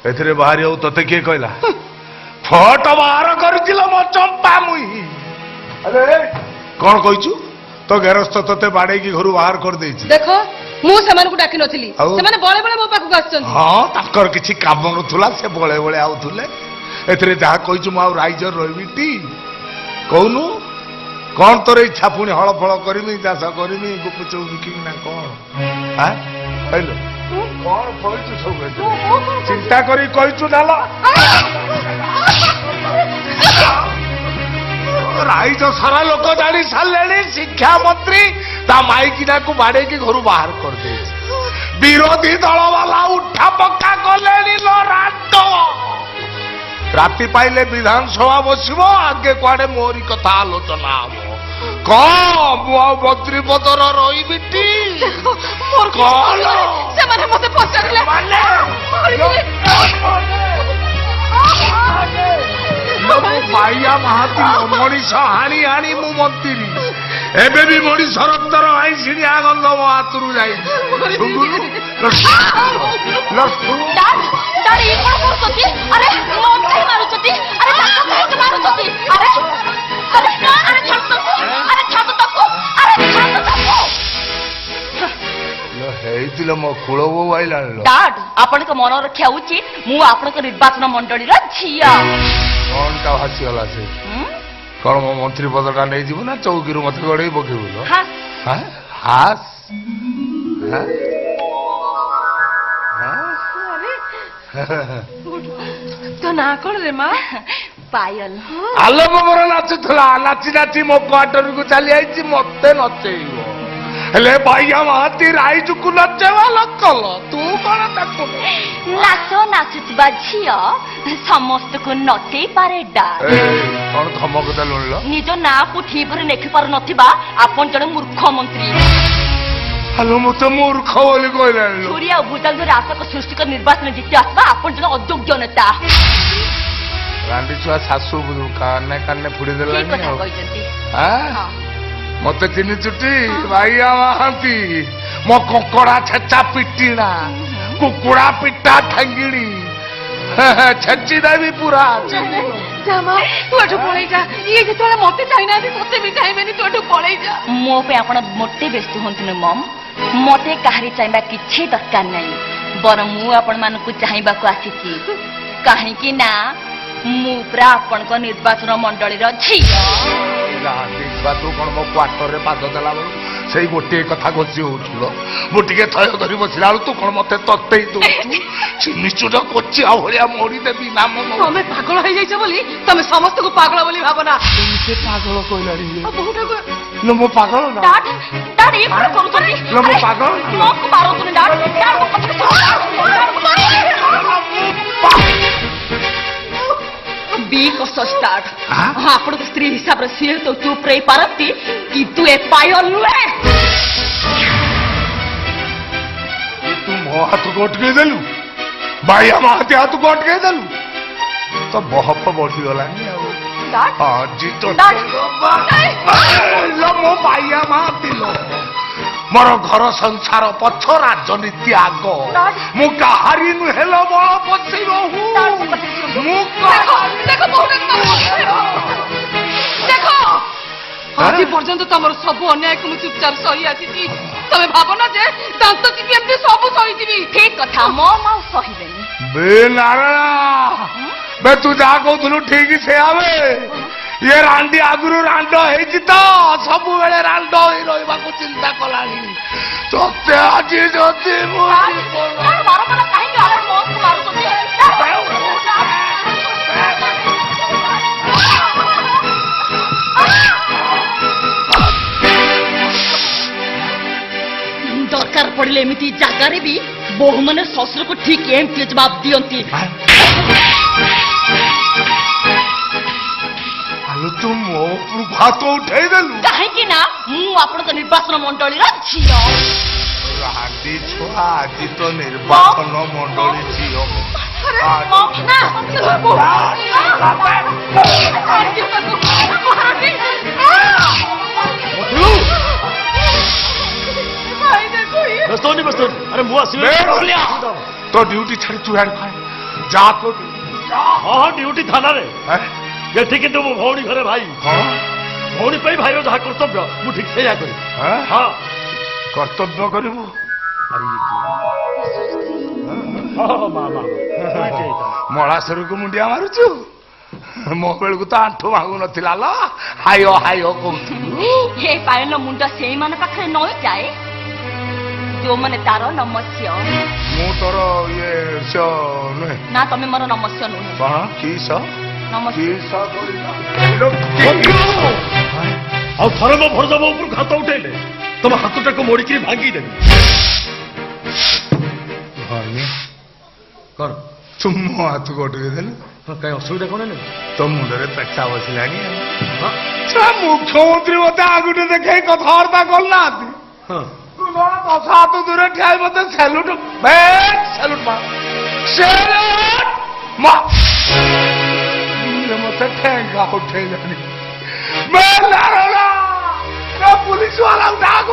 एथिरे बाहरी हो तते किए कहला फोटो बाहर करजिलो मो चंपा मुई अरे कौन कहिचु तो गेरस्थ तते बाडे की घर बाहर कर देछि देखो मु समान को डाकी नथिली समान बळे बळे मो पाखु आछन हां ताकर किछि काम नथुला से बळे बळे आउथुले एथिरे जहा कहिचु मु आ राइजर रहिबिटी कहनु कौन तोर इच्छा पुणी हल फल करमी चाष करमी गुप चौ बिकिमी ना कौन हां कहलो कौन कहिचु सब चिंता करी कहिचु नाला राइज सारा लोक जानी सारे शिक्षा मंत्री ता माइकिना को बाड़े की घर बाहर कर दे विरोधी दल वाला उठा पक्का कले राति पाइले विधानसभा बसब आगे कुआडे मोरी कथा आलोचना हम कौन मंत्री पदर रही माइया महाती मनीष हाणी हाणी मु मंत्री एबे भी मनीष रक्तर आई सिणिया गंध मो हाथरू जाई मो कूल बो आइला डाड आपण मन रखा उचित मु आपण निर्वाचन मंडली झिया कौन टा हसीगला से कौन मो मंत्री पदटा नहीं जीव ना चौकी मत गड़े पकेबुल हास तो ना कौन रे माँ पायल आलो मोर नाचुला नाची नाची मो क्वार्टर को चली आई मत नचेब हेले भाइया महाती राइज को नचेवा कल तू कौन ताको नाच नाचुवा झिया समस्त को नचेई पारे डाड कौन धमक देलुल निज ना को ठीक भरे लेखि पार नथिबा आपन जने मूर्ख मंत्री हेलो मते मूर्ख बोली कहले सूर्य भूजल राशक सृष्टि कर निर्वाचन जीति आसबा आपन जने अयोग्य नेता रांडी छुआ सासू बुदु काने फुड़ी देला ठीक कथा कहिसंती हां मते चिनी चुटी भाइया महाती मो कोकड़ा छच्चा पिटीना कुकुड़ा पिट्टा ठंगिड़ी छच्ची देवी पूरा जामा तू एठो पळै जा ये जेतले मते चाइना दे तते भी चाइबेनी तू एठो पळै जा मो पे आपण मोटे व्यस्त होंतने मम मते काहरी चाइबा किछि दरकार नै बर मु आपण मान को चाइबा को आसीची काहे कि ना मु प्रा आपण को निर्वाचन मंडली र झिया तू कौन मो क्वार्टर रे पाद देला बेलू से गोटे कथा गोची होल मुझे थय धरी बसला तू कौन मत तत्ते निश्चुट कोची आभलिया मोड़ी देवी नाम तमे पागल हो जाइछ बोली तमे समस्त को पागल बोली भावना से पागल कहलाड़ी लो मो पागल ना डाड डाड ये कोन करूछंती लो मो पागल मो को मारो तुने डाड डाड को बी को स्टार्ट आपण को स्त्री हिसाब रे सिए तो चुप रही पारती कि तू ए पायल नुए तू मो हाथ गोट के देलु भाई हम हाथ गोट के देलु तो बहप बढ़ी गला हां जी तो लो मो भाई हम हाथ मोर घर संसार पछ राजनीति आग मु कहारी नु हेलो बळ पछी रहू मु देखो देखो आज पर्यंत तमर सब अन्याय को चुपचाप सही आसी तमे भावना जे दांत चिपी एते सब सही जीवी ठीक कथा मो माउ सहीबेनी बे नारायण बे तू जा कहथुलु ठीक से आवे ये रांडी आगुरु रांड हेछि तो सब बेले रांड होई रहबा को चिंता कलानी तोते आज जति मु मारो मारो काहे के आले मो को मारो तो दरकार पड़ले एमिति जागारे भी बहु माने ससुर को ठीक एमती जवाब दियंती आलो तू मो हाथ उठाई देलु काहे कि ना मु आपण तो निर्वाचन मंडली रा छियो रांडी छुआ आज तो निर्वाचन मंडली छियो अरे मुआ तो ड्यूटी छाड़ी तू यार जा तो ହଁ ଡ୍ୟୁଟି ଥାନାରେ ଏଠି କିନ୍ତୁ ମୋ ଭଉଣୀ ଘରେ ଭାଇ ଭଉଣୀ ପାଇଁ ଭାଇର ଯାହା କର୍ତ୍ତବ୍ୟ ମୁଁ ଠିକ ସେଇଆ କରିବି ହଁ କର୍ତ୍ତବ୍ୟ କରିବୁ ମଳାଶରକୁ ମୁଣ୍ଡିଆ ମାରୁଛୁ ମୋ ବେଳକୁ ତ ଆଣ୍ଠୁ ଭାଙ୍ଗୁ ନଥିଲା ଲ ହାୟ ହାୟ କହୁଥିଲୁ ହେ ପାୟନ ମୁଣ୍ଡ ସେଇମାନ ପାଖରେ ନଇଯାଏ ଯୋଉମାନେ ତାର ନମସ୍ୟ ମୁଁ ତୋର ଇଏ ନୁହେଁ ନା ତମେ ମୋର ନମସ୍ୟ ନୁହେଁ କଣ କିସ ନମସ୍ୟ ଆଉ ଥରେ ମୋ ଭରଦବ ଉପରକୁ ହାତ ଉଠେଇଲେ ତମ ହାତଟାକୁ ମୋଡ଼ିକିରି ଭାଙ୍ଗିଦେବି କଣ ତୁ ମୋ ହାତକୁ ଅଟକେଇ ଦେଲୁ କାହିଁ ଅସୁବିଧା କଣ ହେଲେ ତୋ ମୁଣ୍ଡରେ ପେଟା ବସିଲାଣି ମୁଖ୍ୟମନ୍ତ୍ରୀ ମତେ ଆଗୁଟେ ଦେଖେଇ କଥାବାର୍ତ୍ତା କରୁନାହାନ୍ତି ହଁ ଦଶ ହାତ ଦୂରେ ଠିଆ ମତେ ସେଲୁଟ ସେଲୁଟ ମତେ ଠେଙ୍ଗା ଉଠେଇଲାଣି पुलिस वाला डाक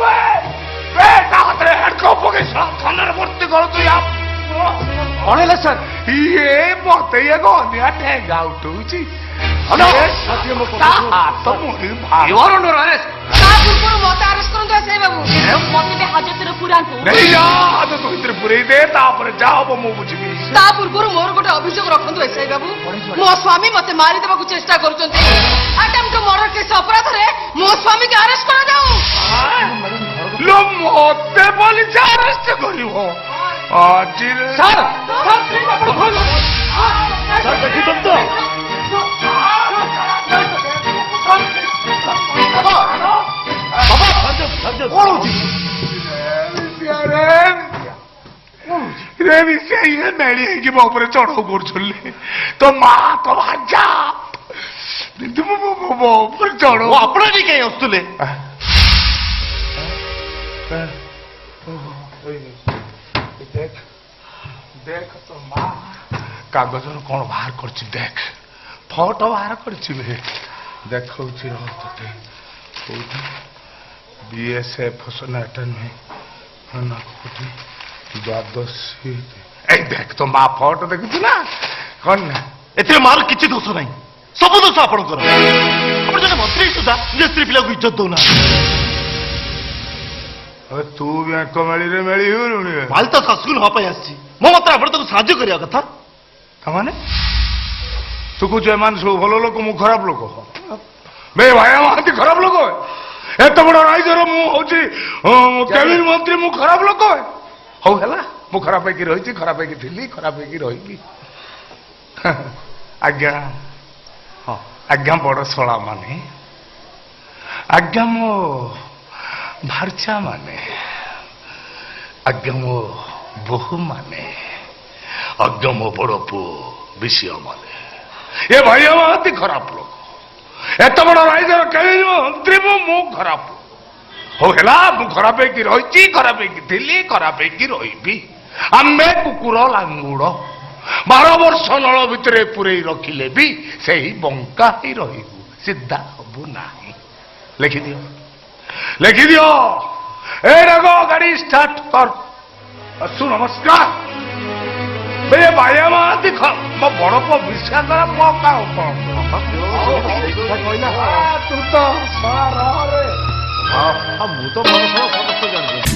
ता हातरे हेडको पके थानार भर्ती करो तू या कौन है सर ये मते ये गोनिया ठेंगा उठुची हेलो तो मोरी भाई योर अंडर अरेस्ट ତା ପୂର୍ବରୁ ମତେ ଆରେଷ୍ଟ କରନ୍ତୁ ଏସଆଇ ବାବୁ ମତେ ବି ହାଜତରେ ପୁରାନ୍ତୁ नहीं जा तो तू इधर पूरे दे तापर जाओ मु बुझबी ତା ପୂର୍ବରୁ ମୋର ଗୋଟେ ଅଭିଯୋଗ ରଖନ୍ତୁ ଏସଆଇ ବାବୁ ମୋ ସ୍ୱାମୀ ମତେ ମାରିଦେବାକୁ ଚେଷ୍ଟା କରୁଛନ୍ତି ଆଟେମ୍ପ୍ଟ ଟୁ ମର୍ଡର କେସ୍ ଅପରାଧରେ ମୋ ସ୍ୱାମୀକି ଆରେଷ୍ଟ କରାଯାଉ लो मते पुलिस अरेस्ट करिवो आजिर सर देखुछन तो रे विषय ये मेली की बापर चढ़ाऊ कर तो माँ तो भाजा बापर चढ़ो ଆପଣ ବି କାହିଁ ଆସୁଥିଲେ देख देख तो माँ कागज कौन बाहर कर देख फोटो बाहर कर देखा बीएसएफ एकेडमी द्वादशी देख तो माँ फोटो देखु ना कौन ना ଏଥିରେ ମାର କିଛି ଦୋଷ ନାହିଁ ସବୁ ଦୋଷ ଆପଣଙ୍କର ଆପଣ ଜଣେ ମନ୍ତ୍ରୀ ସୁଦ୍ଧା ନିଜ ସ୍ତ୍ରୀ ପିଲାକୁ ଇଜ୍ଜତ ଦଉନା तू भी आंख मेली रे मेली हुलुनी ମାଲ ତ ଶାଶୁକୁ ନେବା ପାଇଁ ଆସିଛି ମୋ ମତରେ ଆପଣ ତାକୁ ସାହାଯ୍ୟ କରିବା କଥା ତାମାନେ ତୁ କହୁଛୁ ଏମାନେ ସବୁ ଭଲ ଲୋକ ମୁଁ ଖରାପ ଲୋକ ବେ ଭାଇ ମହାନ୍ତି ଖରାପ ଲୋକ ଏତେ ବଡ ରାଇଜର ମୁଁ ହଉଛି କ୍ୟାବିନେଟ ମନ୍ତ୍ରୀ ମୁଁ ଖରାପ ଲୋକ ହଉ ହେଲା ମୁଁ ଖରାପ ହେଇକି ରହିଛି ଖରାପ ହେଇକି ଥିଲି ଖରାପ ହେଇକି ରହିବି ଆଜ୍ଞା ହଁ ଆଜ୍ଞା ବଡ ଶଳା ମାନେ ଆଜ୍ଞା ମୋ ଭାର୍ଚା ମାନେ ଆଜ୍ଞା ମୋ ବୋହୂ ମାନେ ଆଜ୍ଞା ମୋ ବଡ ପୁଅ ବିଷୟ ମାନେ ଏ ଭାଇ ମହାନ୍ତି ଖରାପ ଲୋକ ଏତେ ବଡ ରାଇଜର କେହି ମନ୍ତ୍ରୀ ମୁଁ ଖରାପ ହଉ ହେଲା ମୁଁ ଖରାପ ହେଇକି ରହିଛି ଖରାପ ହେଇକି ଥିଲି ଖରାପ ହେଇକି ରହିବି ଆମେ କୁକୁର ଲାଙ୍ଗୁଡ 12 ବର୍ଷ ନଳ ଭିତରେ ପୁରେଇ ରଖିଲେ ବି ସେହି ବଙ୍କା ହେଇ ରହିବୁ ସିଧା ହବୁ ନାହିଁ ଲେଖିଦିଅ ଲେଖିଦିଅ ଏ ରଗ ଗାଡି ଷ୍ଟାର୍ଟ କର ଅସୁ ନମସ୍କାର ବେ ଭାଇ ମହାନ୍ତି ମୋ ବଡ ପୁଅ ବିଶ୍ୱାସ କର ମୋ କାଉ ତୁ ତ ମୁଁ ତ ସମସ୍ତେ ଜାଣିଛି